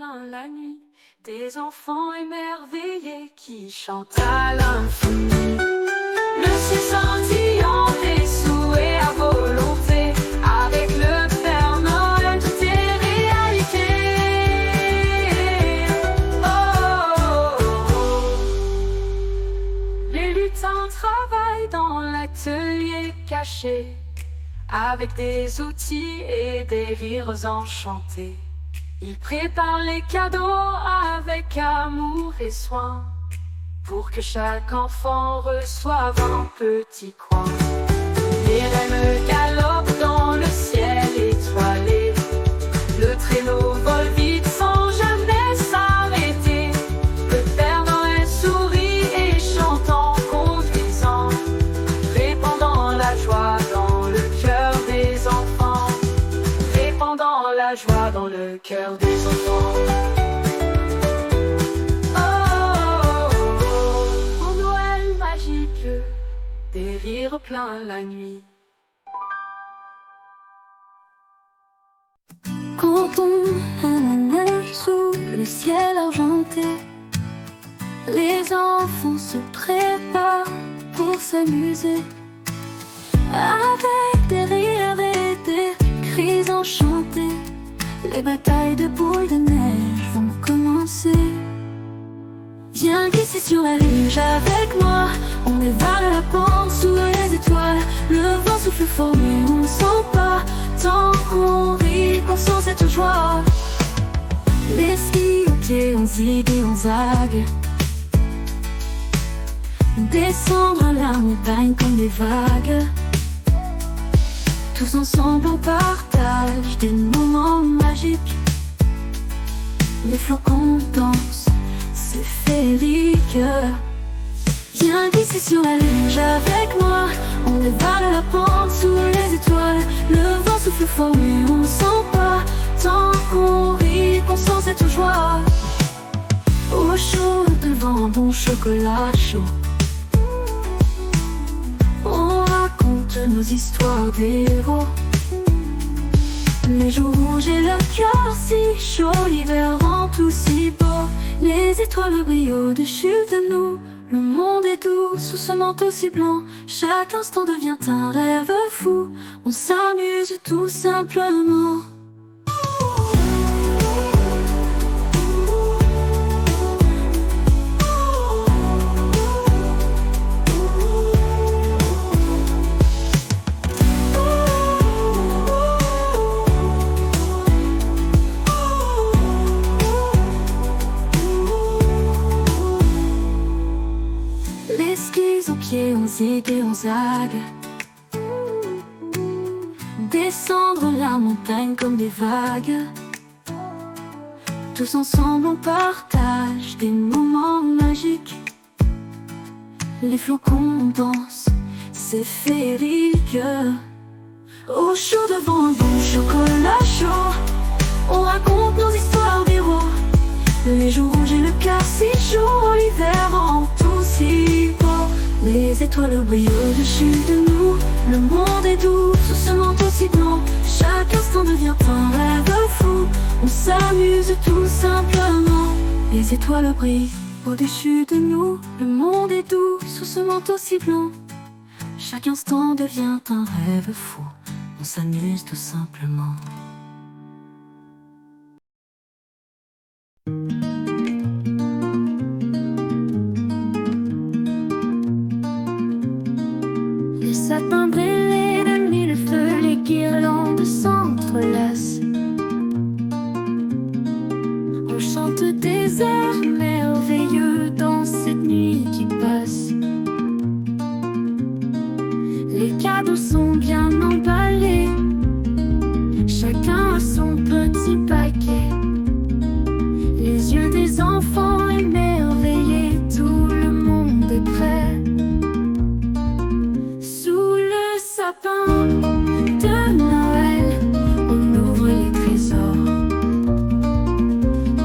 plein la nuit, des enfants émerveillés qui chantent à l'infini. Le ciel scintillant des souhaits à volonté, avec le Père Noël tout est réalité. Oh, oh, oh. Les lutins travaillent dans l'atelier caché, avec des outils et des rires enchantés. Ils préparent les cadeaux avec amour et soin, pour que chaque enfant reçoive un petit coin. Les rennes galopent dans le ciel étoilé, le traîneau vole vite sans jamais s'arrêter. Le Père Noël sourit et chante en conduisant, répandant la joie dans le cœur des enfants, répandant la joie dans le cœur des enfants. Des rires plein la nuit. Quand tombe la neige sous le ciel argenté, les enfants se préparent pour s'amuser, avec des rires et des cris enchantés. Les batailles de boules de neige vont commencer. Viens glisser sur la luge avec moi, on est vers la pente sous les étoiles. Le vent souffle fort mais on ne sent pas, tant qu'on rit, qu'on sent cette joie. Les skis aux pieds, on zig et on zague, descendre la montagne comme des vagues. Tous ensemble on partage des moments magiques. Les flocons dansent, c'est féerique. Viens glisser sur la luge avec moi, on dévale la pente sous les étoiles. Le vent souffle fort mais on ne sent pas, tant qu'on rit, qu'on sent cette joie. Au chaud devant un bon chocolat chaud, on raconte nos histoires d'héros. Les jours rouges et le cœur si chaud, l'hiver rend tout si beau. Les étoiles brillent au-dessus de nous, le monde est doux sous ce manteau si blanc. Chaque instant devient un rêve fou, on s'amuse tout simplement. On zig et on zague, descendre la montagne comme des vagues. Tous ensemble on partage des moments magiques. Les flocons dansent, c'est féerique. Au chaud devant un bon chocolat chaud, on raconte nos histoires d'héros. Les jours rouges et le cœur si chaud, l'hiver rend tout si beau. Les étoiles brillent au-dessus de nous, le monde est doux sous ce manteau si blanc. Chaque instant devient un rêve fou, on s'amuse tout simplement. Les étoiles brillent au-dessus de nous, le monde est doux sous ce manteau si blanc. Chaque instant devient un rêve fou, on s'amuse tout simplement. Les sapins brûlés de mille feux, les guirlandes s'entrelacent. On chante des airs merveilleux dans cette nuit qui passe. Les cadeaux sont bien emballés, chacun a son petit paquet. Les yeux des enfants émerveillés, tout le monde est prêt. Sous le sapin de Noël, on ouvre les trésors.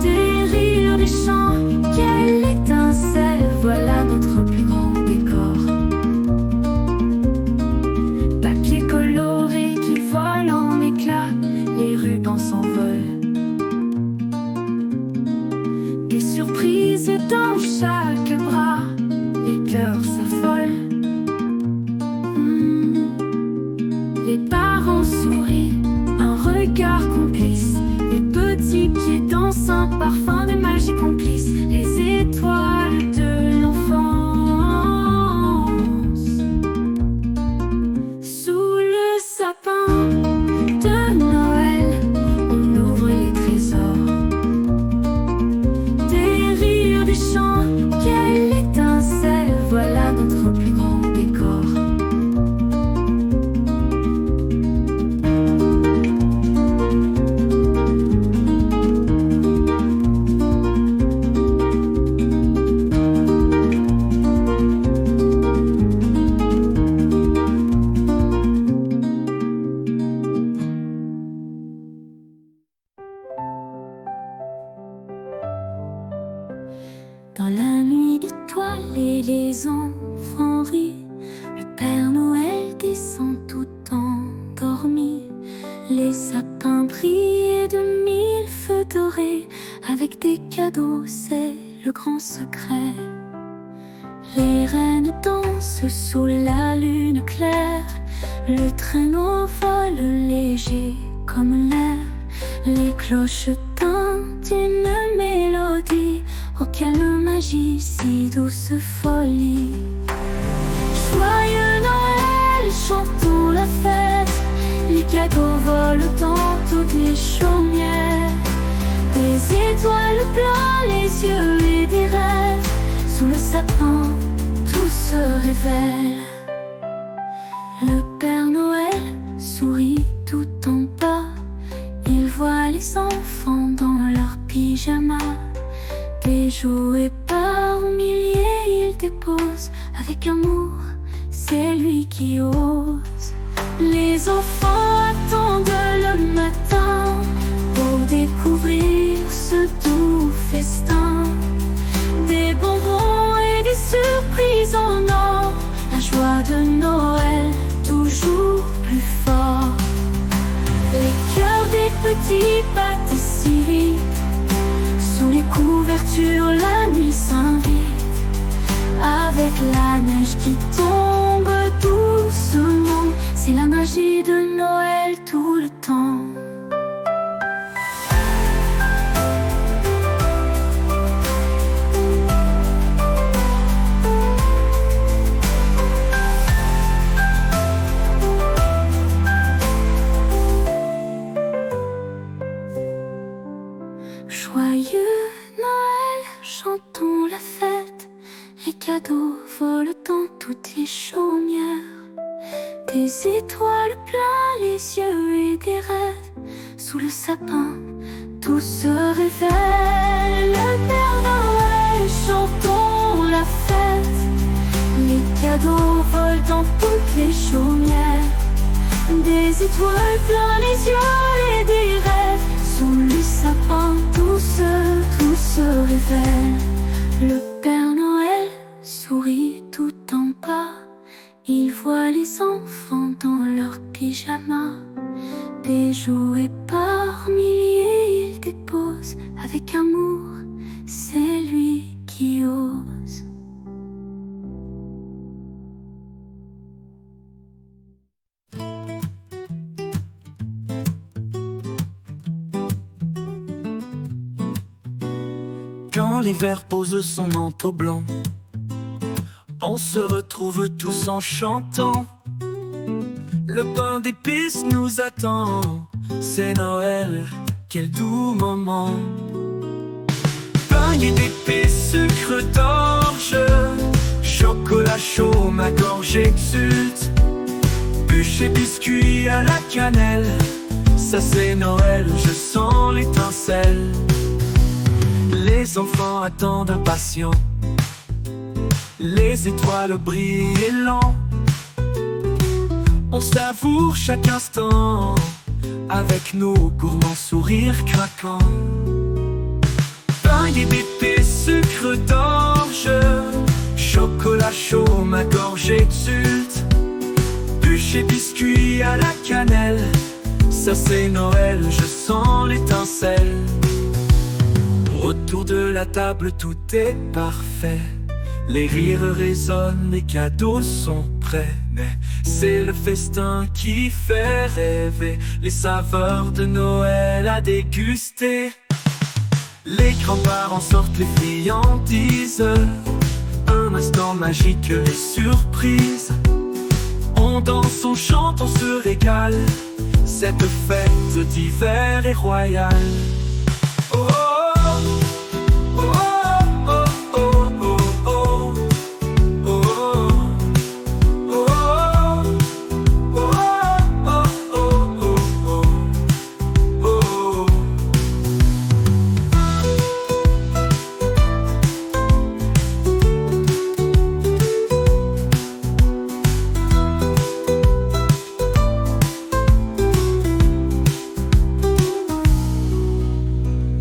Des rires, des chants, quelle étincelle, voilà notre plus grand décor. Papier coloré qui vole en éclats, les rubans s'envolent. surprises dans chaque bras, les cœurs s'affolent. Les parents sourient, un regard complice. Les petits pieds dansent, un parfum de magie complice. Les étoiles de l'enfance. Sous le sapin de Noël, on ouvre les trésors. Des rires, des chants, quelle étincelle, voilà notre plus grand décor. Dans la nuit étoilée, les enfants rient. Le Père Noël descend tout endormi. Les sapins brillent de 1000 feux dorés. Avec des cadeaux, c'est le grand secret. Les reines dansent sous la lune claire. Le traîneau vole léger comme l'air. Les cloches tintent une mélodie. Oh, quelle magie, si douce folie. Joyeux Noël, chantons la fête. Les cadeaux volent dans toutes les chaumières. Des étoiles plein les yeux et des rêves. Sous le sapin, tout se révèle. Le Père Noël sourit tout en bas. Il voit les enfants dans leurs pyjamas. Des jouets par milliers, il dépose. Avec amour, c'est lui qui ose. Les enfants attendent le matin pour découvrir ce doux festin. Des bonbons et des surprises en or. La joie de Noël, toujours plus fort. Les cœurs des petits battent si vite. Sous les couvertures, la nuit s'invite. Avec la neige qui tombe doucement, c'est la magie de Noël tout le temps. Joyeux Noël, chantons la fête. Les cadeaux volent dans toutes les chaumières. Des étoiles plein les yeux et des rêves. Sous le sapin, tout se révèle. Le Père Noël, chantons la fête. Les cadeaux volent dans toutes les chaumières. Des étoiles plein les yeux et des rêves. Sous le sapin, tout se révèle. Le Père Noël sourit tout en bas. Il voit les enfants dans leurs pyjamas. Des jouets par milliers, il dépose. Avec amour, c'est lui qui ose. Quand l'hiver pose son manteau blanc, on se retrouve tous en chantant. Le pain d'épices nous attend, c'est Noël, quel doux moment. Pain d'épices, sucre d'orge, chocolat chaud, ma gorge exulte. Bûches et biscuits à la cannelle, ça c'est Noël, je sens l'étincelle. Les enfants attendent impatients, les étoiles brillent lent. On savoure chaque instant, avec nos gourmands sourires craquants. Pain épais, sucre d'orge, chocolat chaud, ma gorge exulte. Bûches et biscuits à la cannelle, ça c'est Noël, je sens l'étincelle. Autour de la table tout est parfait. Les rires résonnent, les cadeaux sont prêts. Mais c'est le festin qui fait rêver, les saveurs de Noël à déguster. Les grands-parents sortent les friandises, un instant magique, les surprises. On danse, on chante, on se régale, cette fête d'hiver est royale. Oh, oh, oh, oh, oh, oh, oh, oh, oh,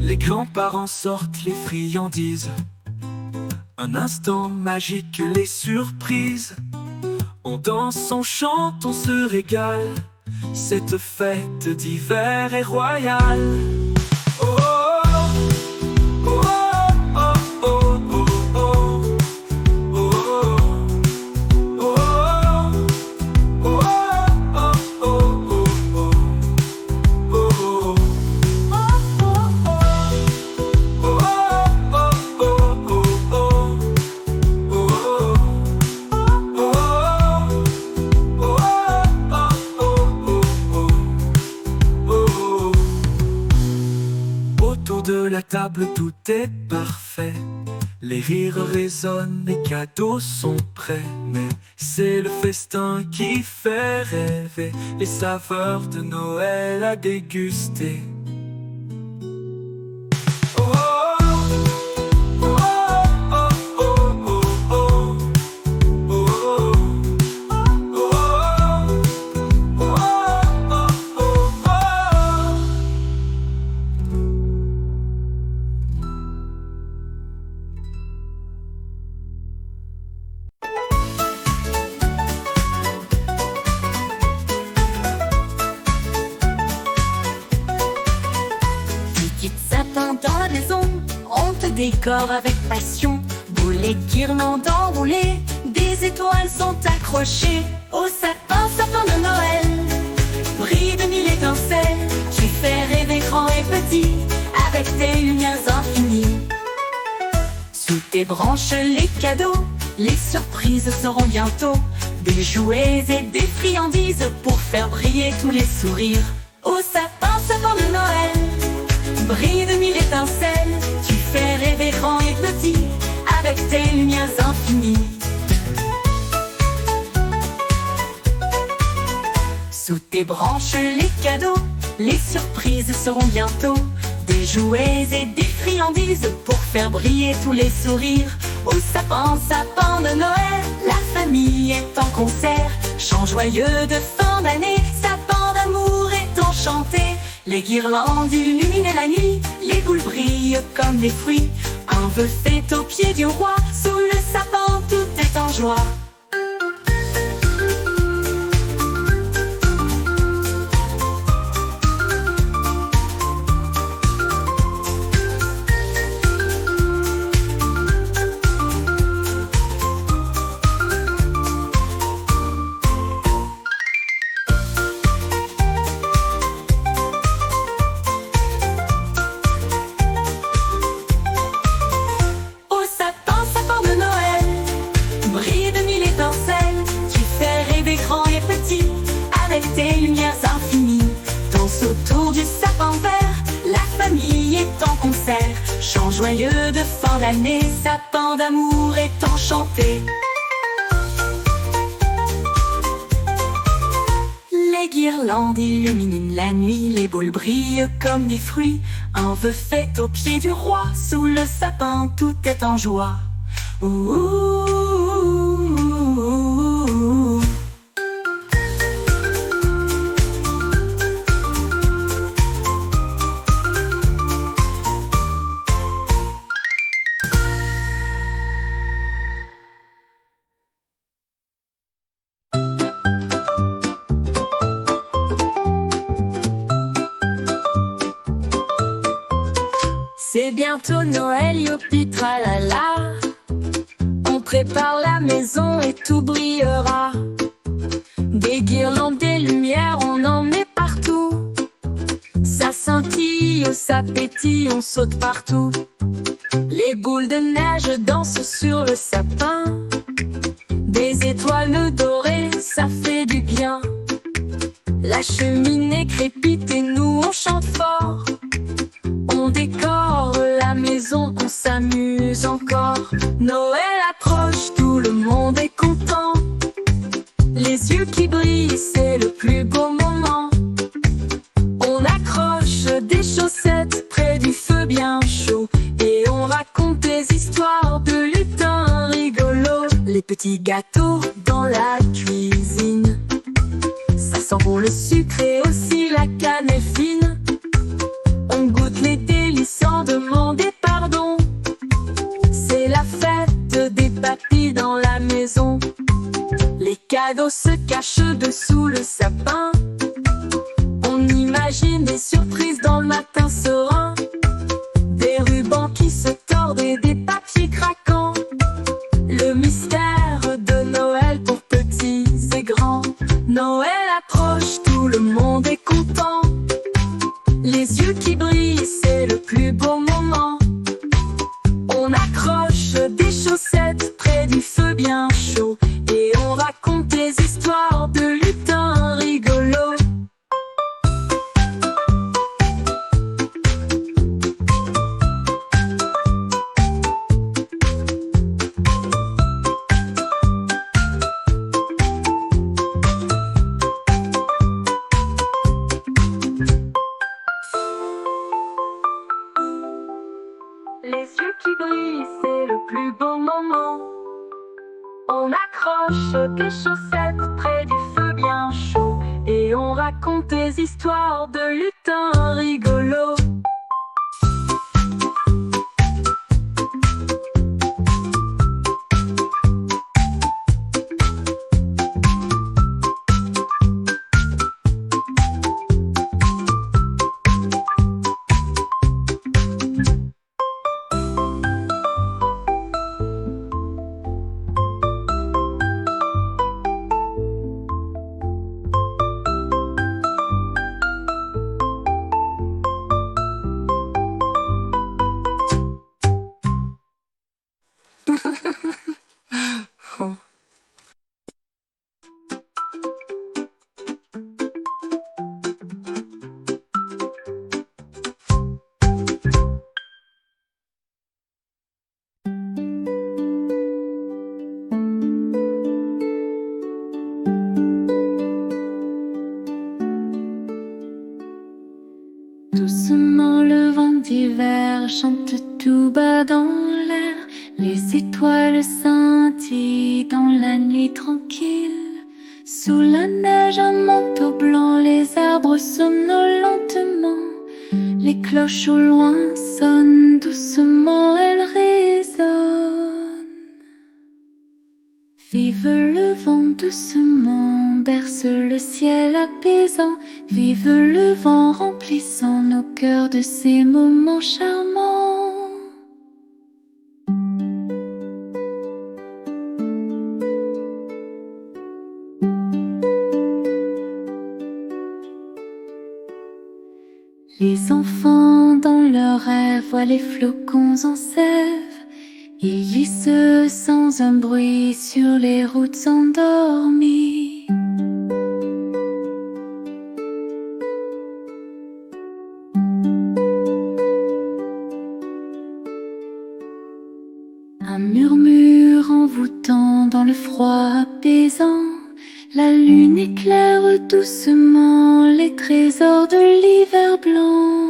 Les grands-parents sortent les friandises, un instant magique, les surprises. On danse, on chante, on se régale, cette fête d'hiver est royale. Oh, oh, oh, oh, oh, oh, oh, oh, oh, oh, Autour de la table tout est parfait. Les rires résonnent, les cadeaux sont prêts. Mais c'est le festin qui fait rêver, les saveurs de Noël à déguster. Oh, oh, oh, oh, oh, oh, oh, oh, oh. Dans la maison, on te décore avec passion. Boulets, guirlandes enroulées, des étoiles sont accrochées au sapin, sapin de Noël. Brille de mille étincelles, tu fais rêver grand et petit avec tes lumières infinies. Sous tes branches les cadeaux, les surprises seront bientôt. Des jouets et des friandises pour faire briller tous les sourires. Au sapin, sapin de Noël, brille de mille étincelles, tu fais rêver grand et petit avec tes lumières infinies. Sous tes branches les cadeaux, les surprises seront bientôt. Des jouets et des friandises pour faire briller tous les sourires. Au sapin, sapin de Noël, la famille est en concert. Chant joyeux de fin d'année, sapin d'amour est enchanté. Les guirlandes illuminent la nuit, les boules brillent comme des fruits. Un vœu fait au pied du roi, sous le sapin tout est en joie. Avec tes lumières infinies, danse autour du sapin vert, la famille est en concert. Chant joyeux de fin d'année, sapin d'amour est enchanté. Les guirlandes illuminent la nuit, les boules brillent comme des fruits. Un vœu fait au pied du roi, sous le sapin tout est en joie. Ouh. C'est bientôt Noël, youpi tralala. On prépare la maison et tout brillera. Des guirlandes, des lumières, on en met partout. Ça scintille, ça pétille, on saute partout. Les boules de neige dansent sur le sapin. Des étoiles dorées, ça fait du bien. La cheminée crépite et nous on chante fort. On décore la maison, on s'amuse encore. Noël approche, tout le monde est content. Les yeux qui brillent, c'est le plus beau moment. On accroche des chaussettes près du feu bien chaud. Et on raconte des histoires de lutins rigolos. Les petits gâteaux dans la cuisine, ça sent bon le sucre et aussi la cannelle fine. On goûte les délices sans demander pardon. C'est la fête des papis dans la maison. Les cadeaux se cachent dessous le sapin. On imagine des surprises dans le matin serein. Des rubans qui se tordent et des papiers craquants. Le mystère de Noël pour petits et grands. Noël approche, tout le monde est content. Les yeux qui brillent, c'est le plus beau moment. On accroche des chaussettes près du feu bien chaud. Et on raconte des histoires de lutins rigolos. Les yeux qui brillent, c'est le plus beau moment. On accroche des chaussettes près du feu bien chaud. Et on raconte des histoires de lutins rigolos. Doucement le vent d'hiver chante tout bas dans l'air. Les étoiles scintillent dans la nuit tranquille. Sous la neige un manteau blanc, les arbres somnolent lentement. Les cloches au loin sonnent doucement, elles résonnent. Vive le vent doucement, berce le ciel apaisant. Vive le vent remplissant nos cœurs de ces moments charmants. Les enfants dans leurs rêves voient les flocons en sève. Ils glissent sans un bruit sur les routes endormies. Un murmure envoûtant dans le froid apaisant. La lune éclaire doucement les trésors de l'hiver blanc.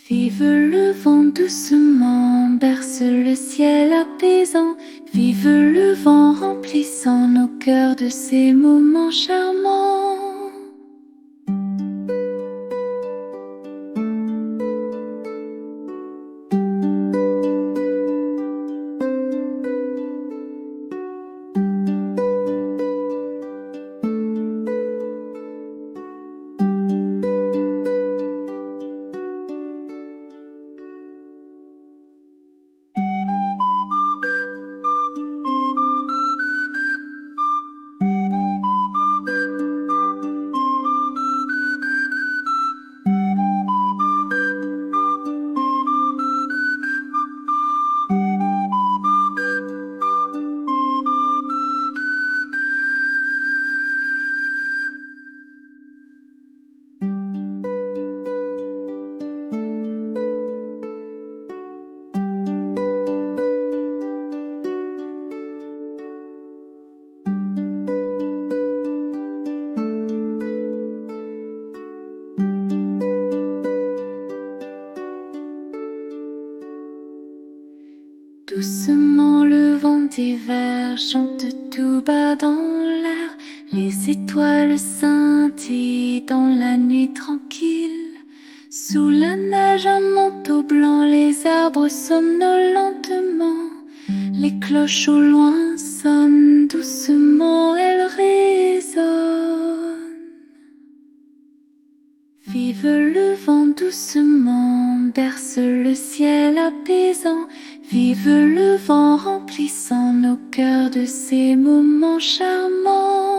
Vive le vent doucement, berce le ciel apaisant. Vive le vent remplissant nos cœurs de ces moments charmants. Doucement le vent d'hiver chante tout bas dans l'air. Les étoiles scintillent dans la nuit tranquille. Sous la neige un manteau blanc, les arbres somnolent lentement. Les cloches au loin sonnent doucement, elles résonnent. Vive le vent doucement, berce le ciel apaisant. Vive le vent remplissant nos cœurs de ces moments charmants.